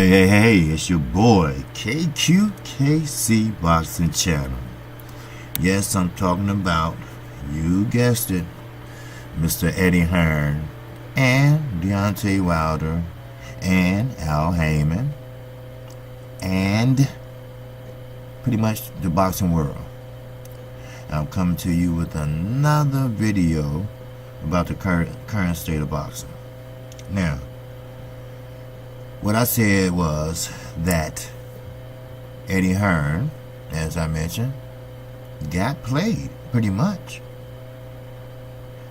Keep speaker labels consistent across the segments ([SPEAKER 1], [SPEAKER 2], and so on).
[SPEAKER 1] Hey, it's your boy, KQKC Boxing Channel. Yes, I'm talking about, you guessed it, Mr. Eddie Hearn and Deontay Wilder and Al Haymon and pretty much the boxing world. I'm coming to you with another video about the current state of boxing. Now, what I said was that Eddie Hearn, as I mentioned, got played pretty much.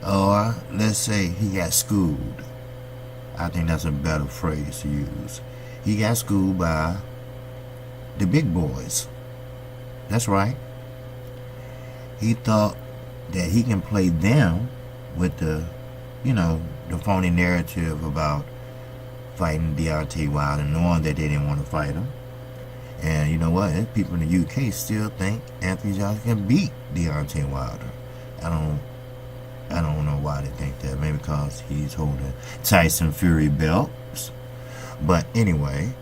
[SPEAKER 1] Or let's say he got schooled. I think that's a better phrase to use. He got schooled by the big boys. That's right. He thought that he can play them with the phony narrative about fighting Deontay Wilder, knowing that they didn't want to fight him. And you know what? People in the UK still think Anthony Johnson can beat Deontay Wilder. I don't know why they think that. Maybe because he's holding Tyson Fury belts. But anyway,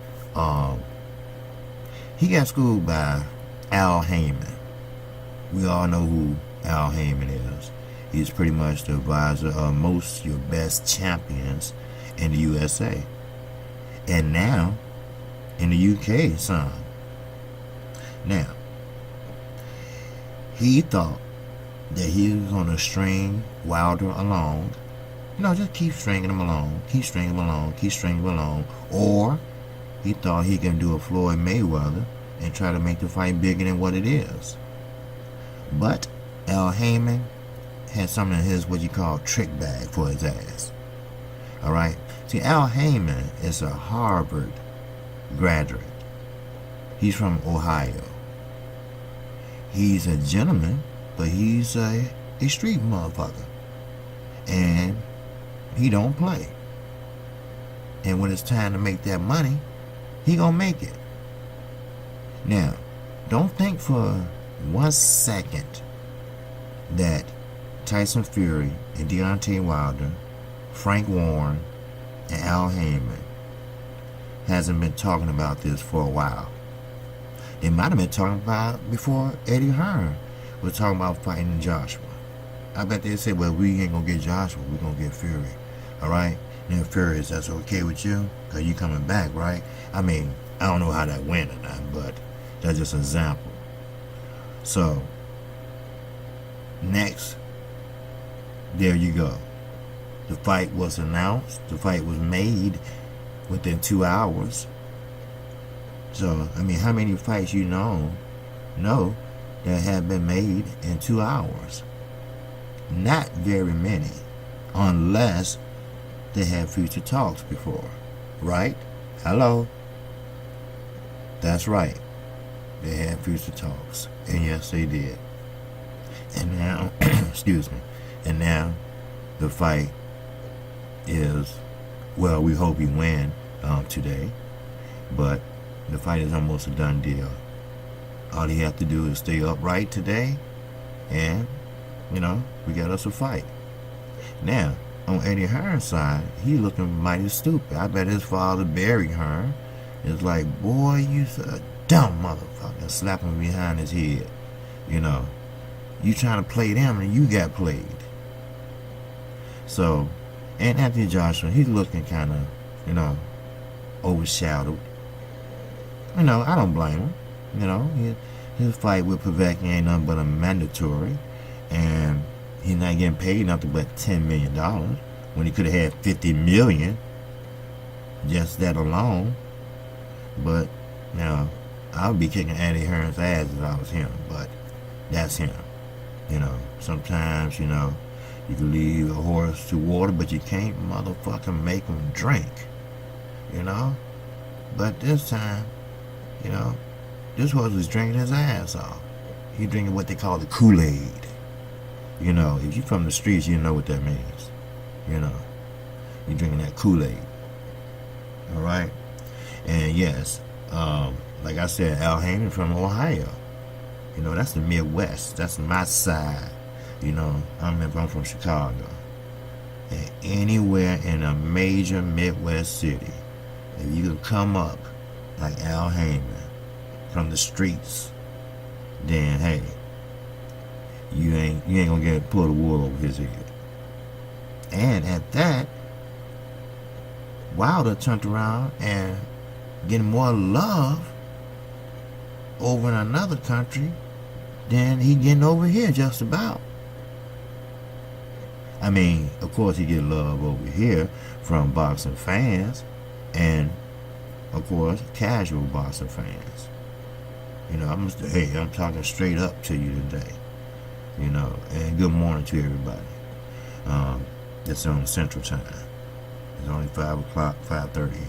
[SPEAKER 1] he got schooled by Al Haymon. We all know who Al Haymon is. He's pretty much the advisor of most of your best champions in the USA. And now, in the UK, some. Now, he thought that he was going to string Wilder along. Just keep stringing him along. Keep stringing him along. Keep stringing him along. Or, he thought he can do a Floyd Mayweather and try to make the fight bigger than what it is. But, Al Haymon had something in his, what you call, trick bag for his ass. Alright? See, Al Haymon is a Harvard graduate. He's from Ohio. He's a gentleman, but he's a street motherfucker. And he don't play. And when it's time to make that money, he gonna make it. Now, don't think for 1 second that Tyson Fury and Deontay Wilder, Frank Warren, and Al Haymon hasn't been talking about this for a while. They might have been talking about it before Eddie Hearn was talking about fighting Joshua. I bet they said, well, we ain't gonna get Joshua, we're gonna get Fury. Alright? Then Fury, is that's okay with you? Because you coming back, right? I mean, I don't know how that went or not, but that's just an example. So, next, there you go. The fight was announced. The fight was made within 2 hours. So, I mean, how many fights you know that have been made in 2 hours? Not very many, unless they had future talks before, right? Hello? That's right. They had future talks, and yes, they did. And now, excuse me, and now the fight is, well, we hope he win today, but the fight is almost a done deal. All he have to do is stay upright today, and we got us a fight. Now, on Eddie Hearn's side, he looking mighty stupid. I bet his father, Barry Hearn, is like, boy, you a dumb motherfucker, slap him behind his head. You trying to play them and you got played. So, and Anthony Joshua, he's looking kind of, overshadowed. I don't blame him. His fight with Povetkin ain't nothing but a mandatory. And he's not getting paid nothing but $10 million when he could have had $50 million. Just that alone. But, I would be kicking Eddie Hearn's ass if I was him. But, that's him. Sometimes, you can lead a horse to water, but you can't motherfucking make him drink. But this time, this horse was drinking his ass off. He drinking what they call the Kool-Aid. If you're from the streets, you know what that means. You're drinking that Kool-Aid. Alright? And yes, like I said, Al Haymon from Ohio. That's the Midwest. That's my side. I'm from Chicago. And anywhere in a major Midwest city, if you can come up like Al Heyman from the streets, then hey, you ain't gonna get pull the wool over his head. And at that, Wilder turned around and getting more love over in another country than he getting over here, just about. I mean, of course he get love over here from boxing fans and, of course, casual boxing fans. You know, I'm talking straight up to you today. You know, and good morning to everybody. It's on Central Time. It's only 5 o'clock, 5:30 here.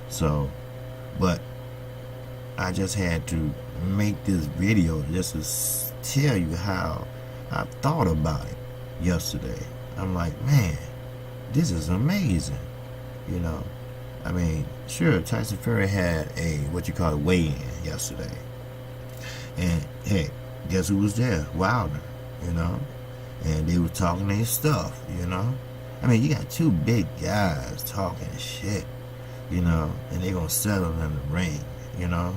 [SPEAKER 1] So, but I just had to make this video just to tell you how I thought about it yesterday. I'm like, man, this is amazing. You know, I mean, sure, Tyson Fury had a, what you call it, weigh-in yesterday. And, hey, guess who was there? Wilder, you know? And they were talking their stuff, you know? I mean, you got two big guys talking shit, you know, and they gonna settle in the ring, you know?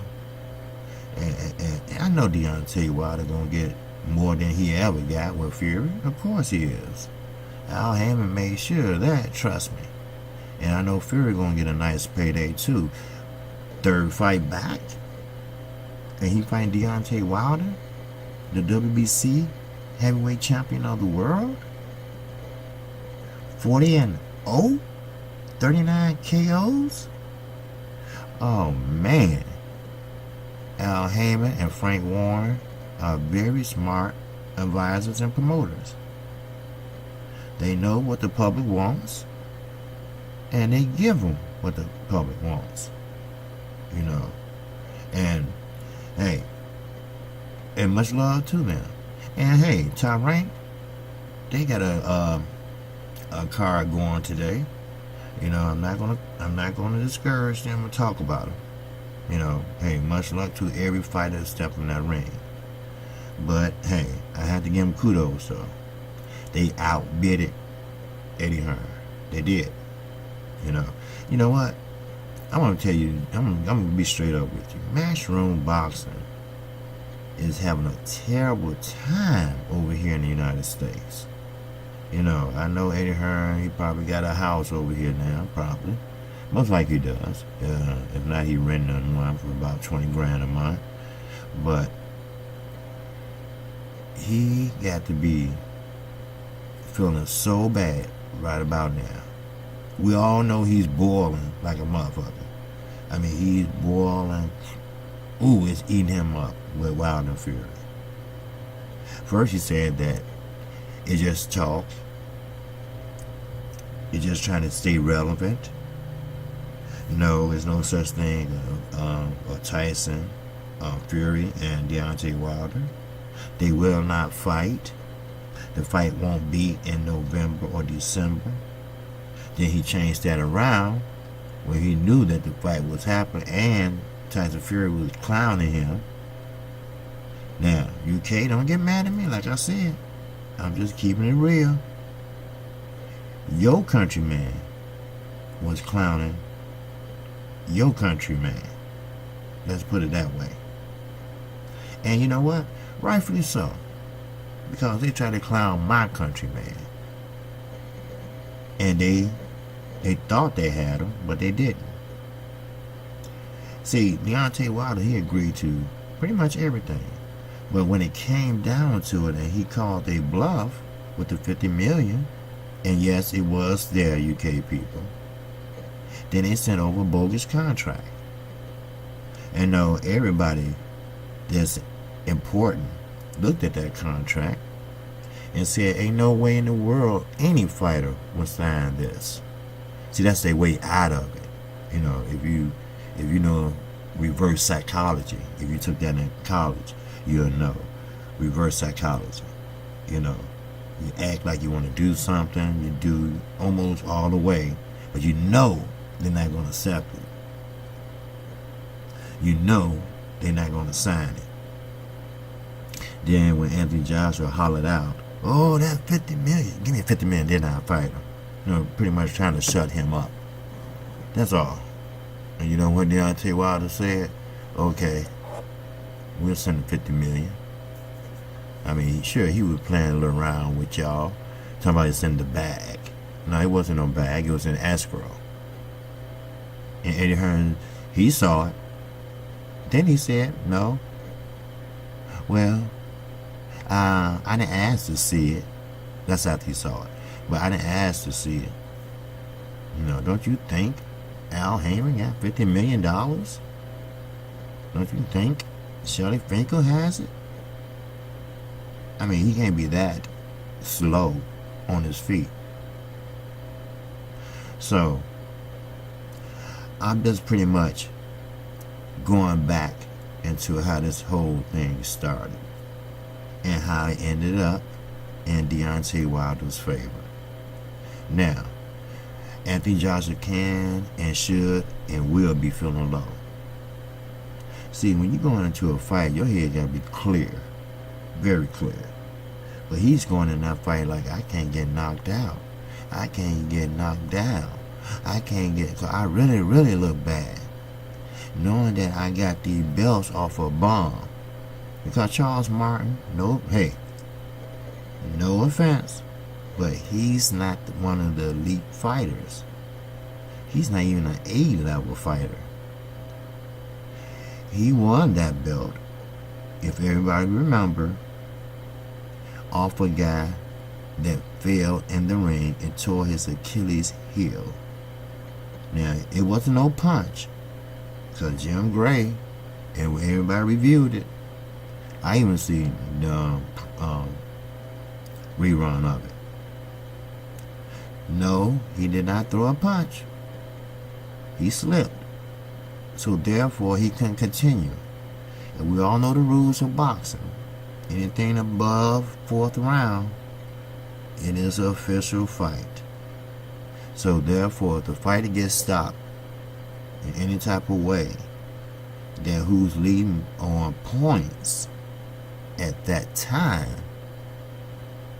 [SPEAKER 1] And I know Deontay Wilder gonna get more than he ever got with Fury. Of course he is. Al Heyman made sure of that, trust me. And I know Fury gonna get a nice payday too. Third fight back, and he fighting Deontay Wilder, the WBC heavyweight champion of the world. 40-0, 39 KOs. Oh man, Al Heyman and Frank Warren are very smart advisors and promoters. They know what the public wants, and they give them what the public wants. You know, and hey, and much love to them. And hey, Top Rank, they got a card going today. You know, I'm not gonna discourage them and talk about them. You know, hey, much luck to every fighter that step in that ring. But hey, I had to give them kudos though. They outbidded Eddie Hearn. They did. You know what? I'm gonna tell you. I'm gonna be straight up with you. Matchroom boxing is having a terrible time over here in the United States. You know, I know Eddie Hearn, he probably got a house over here now, probably. Most likely he does. If not, he renting one for about 20 grand a month. But he got to be feeling so bad right about now. We all know he's boiling like a motherfucker. I mean, he's boiling. Ooh, it's eating him up with Wilder and Fury. First he said that it's just talk. You're just trying to stay relevant. No, there's no such thing of Tyson, Fury, and Deontay Wilder. They will not fight. The fight won't be in November or December. Then he changed that around when he knew that the fight was happening and Tyson Fury was clowning him. Now, UK, don't get mad at me. Like I said, I'm just keeping it real. Your countryman was clowning your countryman. Let's put it that way. And you know what? Rightfully so. Because they try to clown my countryman. And they thought they had him, but they didn't. See, Deontay Wilder, he agreed to pretty much everything. But when it came down to it and he called a bluff with the 50 million, and yes, it was their UK people, then they sent over a bogus contract. And no, everybody that's important looked at that contract and said, ain't no way in the world any fighter would sign this. See, that's their way out of it. You know, if you know reverse psychology, if you took that in college, you'll know. Reverse psychology. You know, you act like you want to do something, you do almost all the way, but you know they're not going to accept it. You know they're not going to sign it. Then when Anthony Joshua hollered out, oh, that's 50 million. Give me 50 million, then I'll fight him. You know, pretty much trying to shut him up. That's all. And you know what Deontay Wilder said? Okay, we'll send him 50 million. I mean, sure, he was playing a little around with y'all. Somebody sent the bag. No, it wasn't no bag. It was in escrow. And Eddie Hearn, he saw it. Then he said, no. Well, I didn't ask to see it. That's after he saw it. But I didn't ask to see it. You know, don't you think Al Heyman got $50 million? Don't you think Shelly Finkel has it? I mean, he can't be that slow on his feet. So, I'm just pretty much going back into how this whole thing started and how it ended up in Deontay Wilder's favor. Now, Anthony Joshua can and should and will be feeling low. See, when you're going into a fight, your head got to be clear, very clear. But he's going in that fight like, I can't get knocked out. I can't get knocked down. I can't get, cause I really, really look bad. Knowing that I got these belts off a bomb. Because Charles Martin, no offense, but he's not one of the elite fighters. He's not even an A-level fighter. He won that belt, if everybody remember, off a guy that fell in the ring and tore his Achilles heel. Now, it wasn't no punch, because Jim Gray, and everybody reviewed it. I even seen the rerun of it. No, he did not throw a punch. He slipped. So therefore, he couldn't continue. And we all know the rules of boxing. Anything above 4th round, it is an official fight. So therefore, if the fighter gets stopped in any type of way, then who's leading on points at that time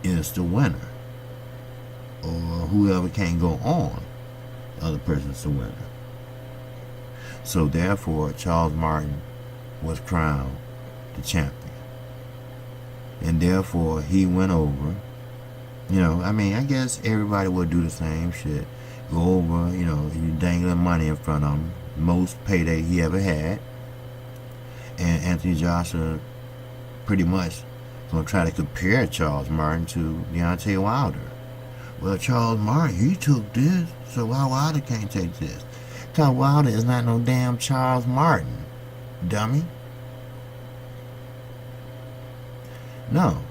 [SPEAKER 1] is the winner. Or whoever can't go on, the other person's the winner. So therefore, Charles Martin was crowned the champion. And therefore, he went over. You know, I mean, I guess everybody would do the same shit. Go over, you know, you dangling money in front of him. Most payday he ever had. And Anthony Joshua pretty much going to try to compare Charles Martin to Deontay Wilder. Well, Charles Martin, he took this, so why Wilder can't take this? Because Wilder is not no damn Charles Martin, dummy. No,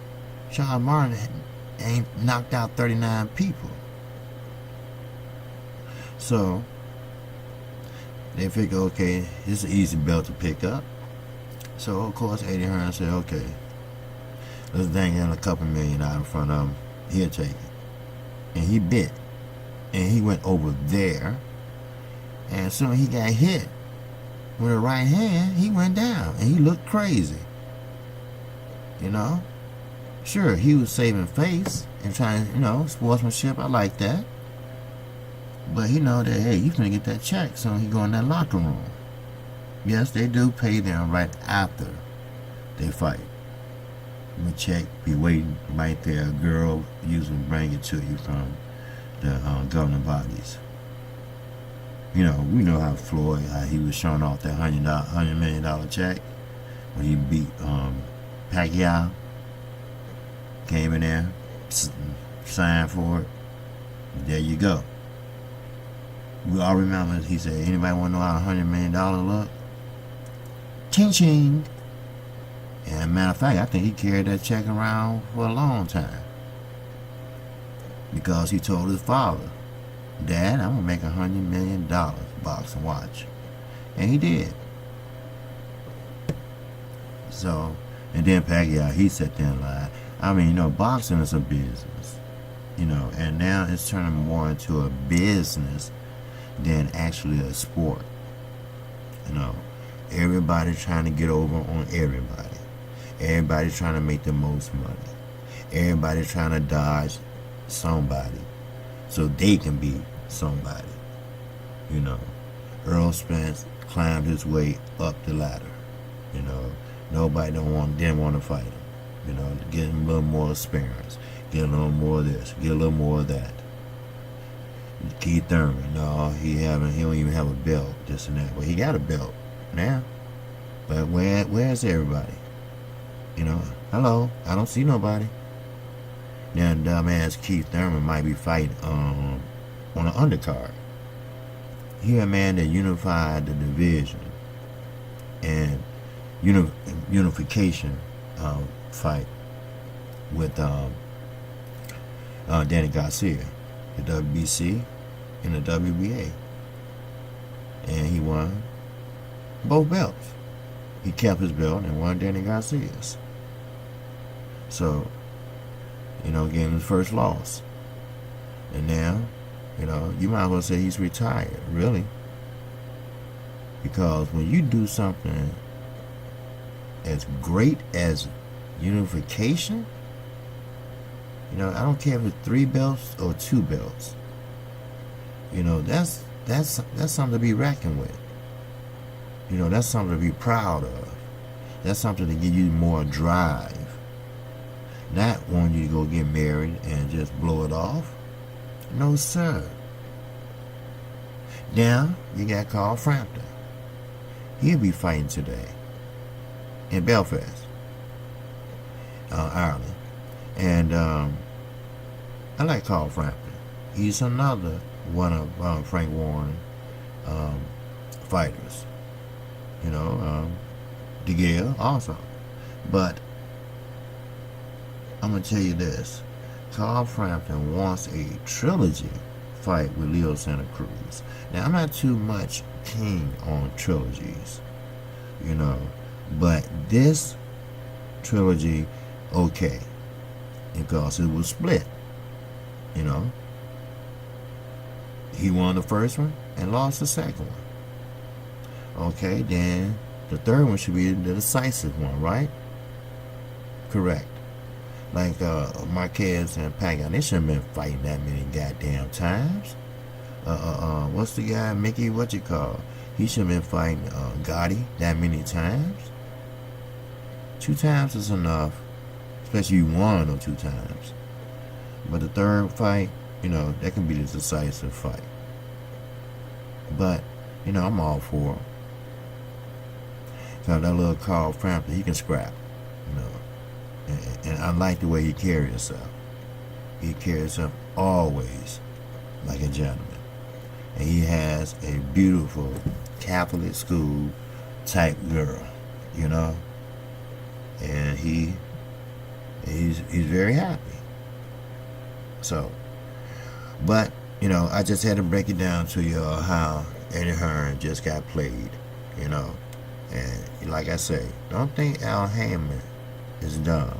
[SPEAKER 1] Charles Martin ain't knocked out 39 people. So, they figure, okay, it's an easy belt to pick up. So, of course, Eddie Hearn said, okay, let's dangle a couple million out in front of him. He'll take it. And he bit. And he went over there. And as soon as he got hit with a right hand, he went down. And he looked crazy. You know? Sure, he was saving face and trying, you know, sportsmanship. I like that. But he know that, hey, you finna get that check. So he go in that locker room. Yes, they do pay them right after they fight. The check be waiting right there. A girl usually bring it to you from the governing bodies. You know, we know how Floyd, how he was showing off that $100 million check when he beat Pacquiao. Came in there, signed for it. There you go. We all remember he said, anybody want to know how $100 million look? Ching ching. And matter of fact, I think he carried that check around for a long time. Because he told his father, Dad, I'm going to make $100 million box and watch. And he did. So, and then Pacquiao, he sat there and lied. I mean, you know, boxing is a business. You know, and now it's turning more into a business than actually a sport. You know, everybody trying to get over on everybody. Everybody trying to make the most money. Everybody trying to dodge somebody so they can be somebody. You know, Earl Spence climbed his way up the ladder. You know, nobody didn't want to fight him. You know, to get him a little more experience, get a little more of this, get a little more of that. Keith Thurman, no, he don't even have a belt, this and that. Well, he got a belt now. But where's everybody? You know, hello, I don't see nobody. Now, dumbass Keith Thurman might be fighting on an undercard. He a man that unified the division and unification fight with Danny Garcia, the WBC and the WBA, and he won both belts. He kept his belt and won Danny Garcia's. So, you know, getting his first loss. And now, you know, you might as well say he's retired, really. Because when you do something as great as unification, you know, I don't care if it's 3 belts or 2 belts. You know, that's something to be reckoned with. You know, that's something to be proud of. That's something to give you more drive. Not wanting you to go get married and just blow it off. No, sir. Now, you got Carl Frampton. He'll be fighting today in Belfast, Ireland. And I like Carl Frampton. He's another one of Frank Warren fighters. You know, DeGale also. But I'm going to tell you this. Carl Frampton wants a trilogy fight with Leo Santa Cruz. Now, I'm not too much keen on trilogies, you know, but this trilogy, okay, because it was split, you know. He won the first one and lost the second one. Okay, then the third one should be the decisive one, right? Correct. Like Marquez and Pacquiao, they shouldn't have been fighting that many goddamn times. What's the guy, Mickey, what you call? He should have been fighting Gotti that many times. 2 times is enough, especially 1 or 2 times. But the third fight, you know, that can be the decisive fight. But, you know, I'm all for it. So that little Carl Frampton, he can scrap, you know. And I like the way he carries himself. He carries himself always like a gentleman. And he has a beautiful Catholic school type girl, you know. And he's very happy. So, but, you know, I just had to break it down to you how Eddie Hearn just got played, you know. And like I say, don't think Al HAYMON is dumb.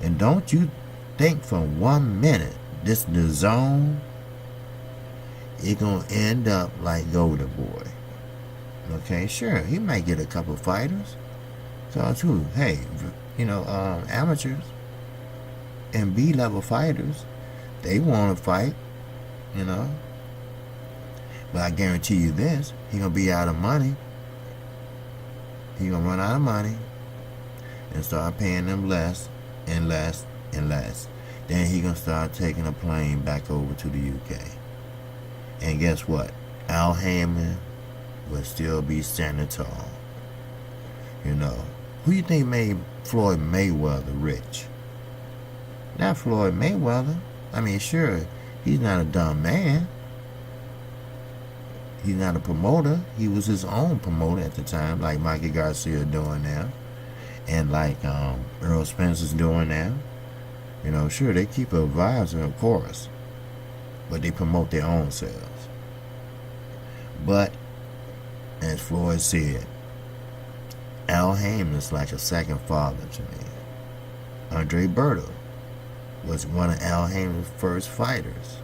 [SPEAKER 1] And don't you think for 1 minute the zone is gonna end up like Golden Boy. Okay, sure, he might get a couple fighters. So too, hey, you know, amateurs and B-level fighters, they want to fight, you know. But I guarantee you this, he gonna be out of money. He gonna run out of money and start paying them less and less and less. Then he gonna start taking a plane back over to the UK. And guess what? Al HAYMON will still be standing tall. You know, who you think made Floyd Mayweather rich? Not Floyd Mayweather. I mean, sure, he's not a dumb man. He's not a promoter. He was his own promoter at the time, like Mikey Garcia doing now, and like Earl Spence is doing now. You know, sure, they keep an advisor, of course, but they promote their own selves. But, as Floyd said, Al HAYMON is like a second father to me. Andre Berto was one of Al HAYMON's first fighters.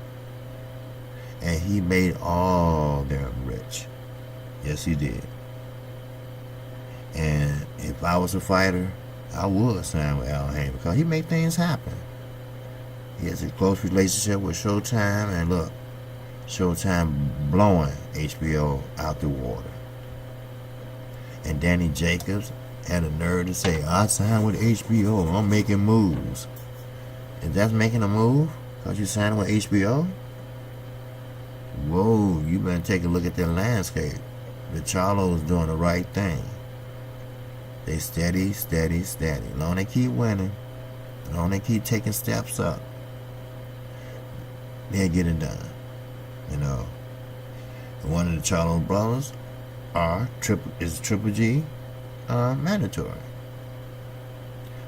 [SPEAKER 1] And he made all them rich. Yes, he did. And if I was a fighter, I would sign with Al HAYMON because he made things happen. He has a close relationship with Showtime. And look, Showtime blowing HBO out the water. And Danny Jacobs had a nerve to say, I signed with HBO, I'm making moves. Is that making a move? Because you signed with HBO? Whoa, you better take a look at their landscape. The Charlo's doing the right thing. They steady. Long they keep winning, long they keep taking steps up, they'll get it done. And one of the Charlo brothers is Triple G mandatory.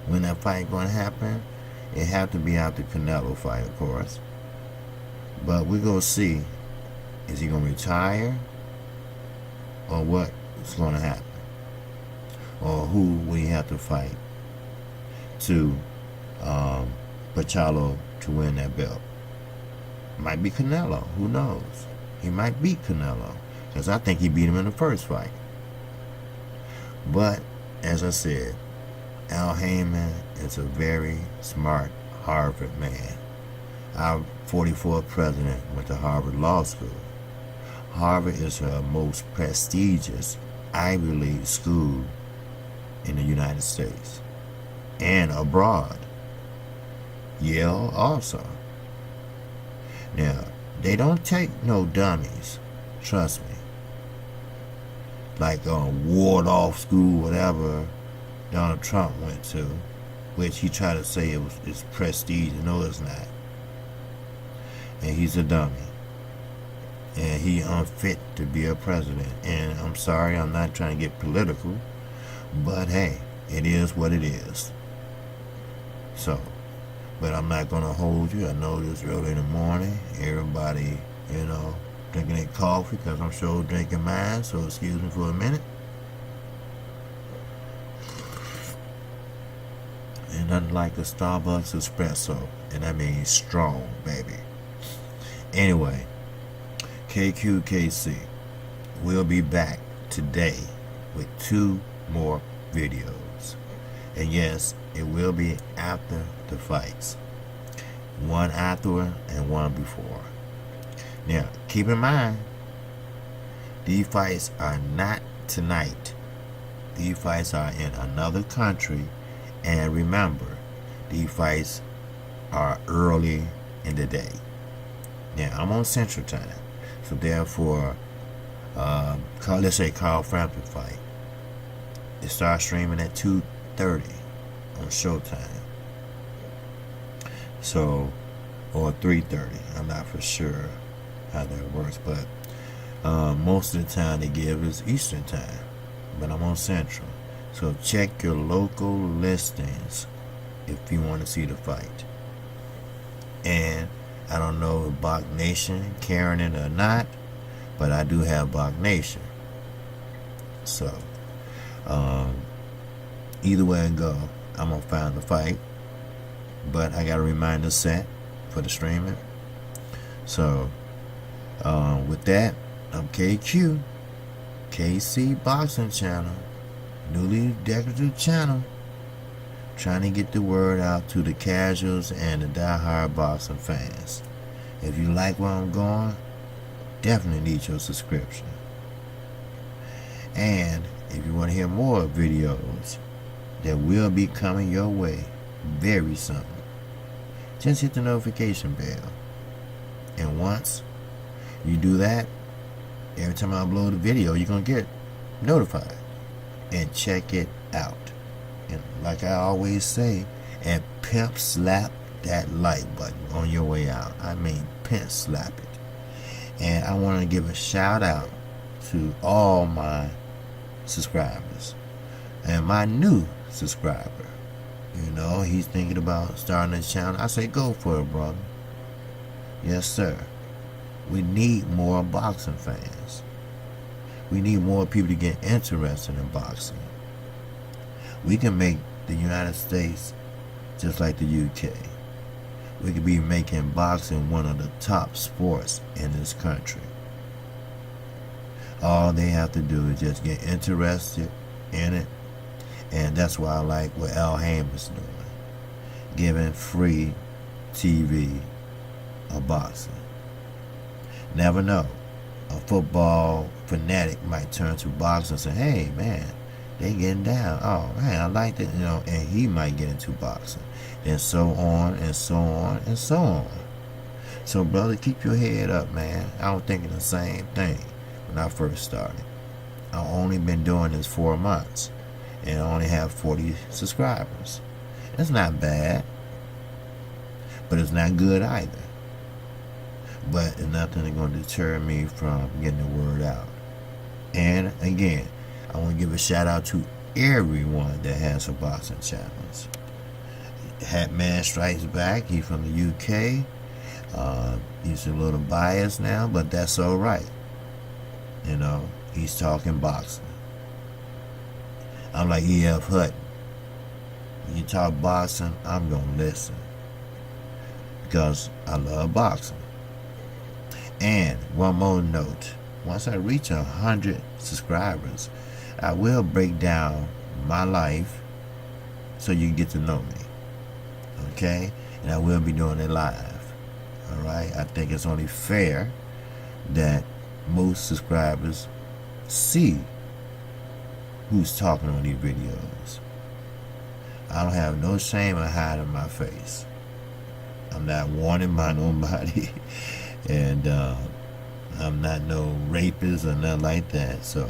[SPEAKER 1] When that fight going to happen, it have to be after Canelo fight, of course. But we're going to see, is he going to retire or what's going to happen? Or who will he have to fight to for Charlo to win that belt? Might be Canelo. Who knows? He might beat Canelo, because I think he beat him in the first fight. But as I said, Al Haymon is a very smart Harvard man. Our 44th president went to Harvard Law School. Harvard is the most prestigious Ivy League school in the United States and abroad. Yale also. Now, they don't take no dummies, trust me. Like Ward off school, whatever Donald Trump went to, which he tried to say it's prestige. No, it's not. And he's a dummy. And he unfit to be a president. And I'm sorry, I'm not trying to get political, but hey, it is what it is. So, but I'm not going to hold you. I know this early in the morning. Everybody, drinking their coffee, because I'm sure drinking mine, so excuse me for a minute. And nothing like a Starbucks espresso. And that means strong, baby. Anyway, KQKC will be back today with 2 more videos. And yes, it will be after the fights. One after and one before. Now, keep in mind, these fights are not tonight. These fights are in another country. And remember, these fights are early in the day. Now, I'm on Central Time. So therefore, let's say Carl Frampton fight. It starts streaming at 2:30 on Showtime. So, or 3:30. I'm not for sure how that works, but most of the time they give is Eastern Time. But I'm on Central. So check your local listings if you want to see the fight. And I don't know if Bach Nation carrying it or not, but I do have Bach Nation. So, either way I go, I'm going to find the fight. But I got a reminder set for the streaming. So, with that, I'm KQ, KC Boxing Channel, newly decorative channel, trying to get the word out to the casuals and the die-hard boxing fans. If you like where I'm going, definitely need your subscription. And if you want to hear more videos that will be coming your way very soon, just hit the notification bell. And once you do that, every time I upload a video, you're going to get notified. And check it out. And like I always say, and pimp slap that like button on your way out. I mean, pimp slap it. And I want to give a shout out to all my subscribers and my new subscriber. He's thinking about starting a channel. I say, go for it, brother. Yes, sir. We need more boxing fans. We need more people to get interested in boxing. We can make the United States just like the UK. We could be making boxing one of the top sports in this country. All they have to do is just get interested in it. And that's why I like what Al Haymon's doing. Giving free TV of boxing. Never know. A football fanatic might turn to boxing and say, hey, man, they getting down. Oh, man, I like that. And he might get into boxing. And so on and so on and so on. So, brother, keep your head up, man. I was thinking the same thing when I first started. I've only been doing this 4 months. And I only have 40 subscribers. It's not bad. But it's not good either. But it's nothing that's going to deter me from getting the word out. And again, I want to give a shout out to everyone that has a boxing channels. Hatman Strikes Back. He's from the UK. He's a little biased now, but that's all right. He's talking boxing. I'm like E.F. Hutton. When you talk boxing, I'm going to listen. Because I love boxing. And one more note. Once I reach 100 subscribers, I will break down my life so you can get to know me. Okay? And I will be doing it live. Alright? I think it's only fair that most subscribers see who's talking on these videos. I don't have no shame in hiding my face. I'm not wanted by nobody. And I'm not no rapist or nothing like that. So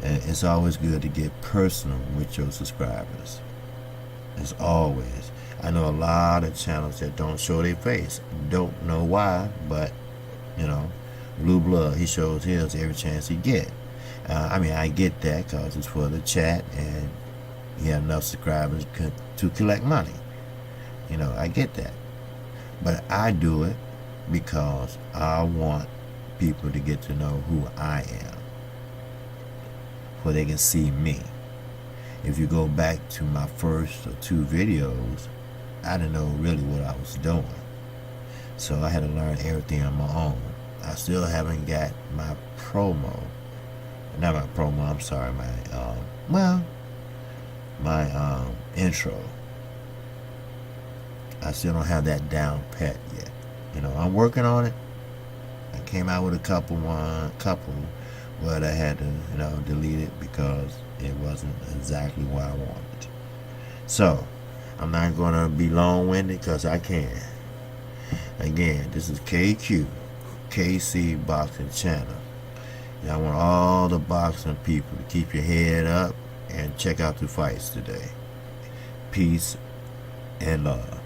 [SPEAKER 1] it's always good to get personal with your subscribers. It's always. I know a lot of channels that don't show their face. Don't know why, but Blue Blood, he shows his every chance he get. I get that because it's for the chat and he have enough subscribers to collect money. I get that. But I do it because I want people to get to know who I am, where they can see me. If you go back to my first or 2 videos, I didn't know really what I was doing. So I had to learn everything on my own. I still haven't got my promo. Not my promo, I'm sorry, my intro. I still don't have that down pat yet. I'm working on it. I came out with a couple, but I had to, delete it because it wasn't exactly what I wanted. So, I'm not going to be long-winded because I can. Again, this is KQ, KC Boxing Channel. And I want all the boxing people to keep your head up and check out the fights today. Peace and love.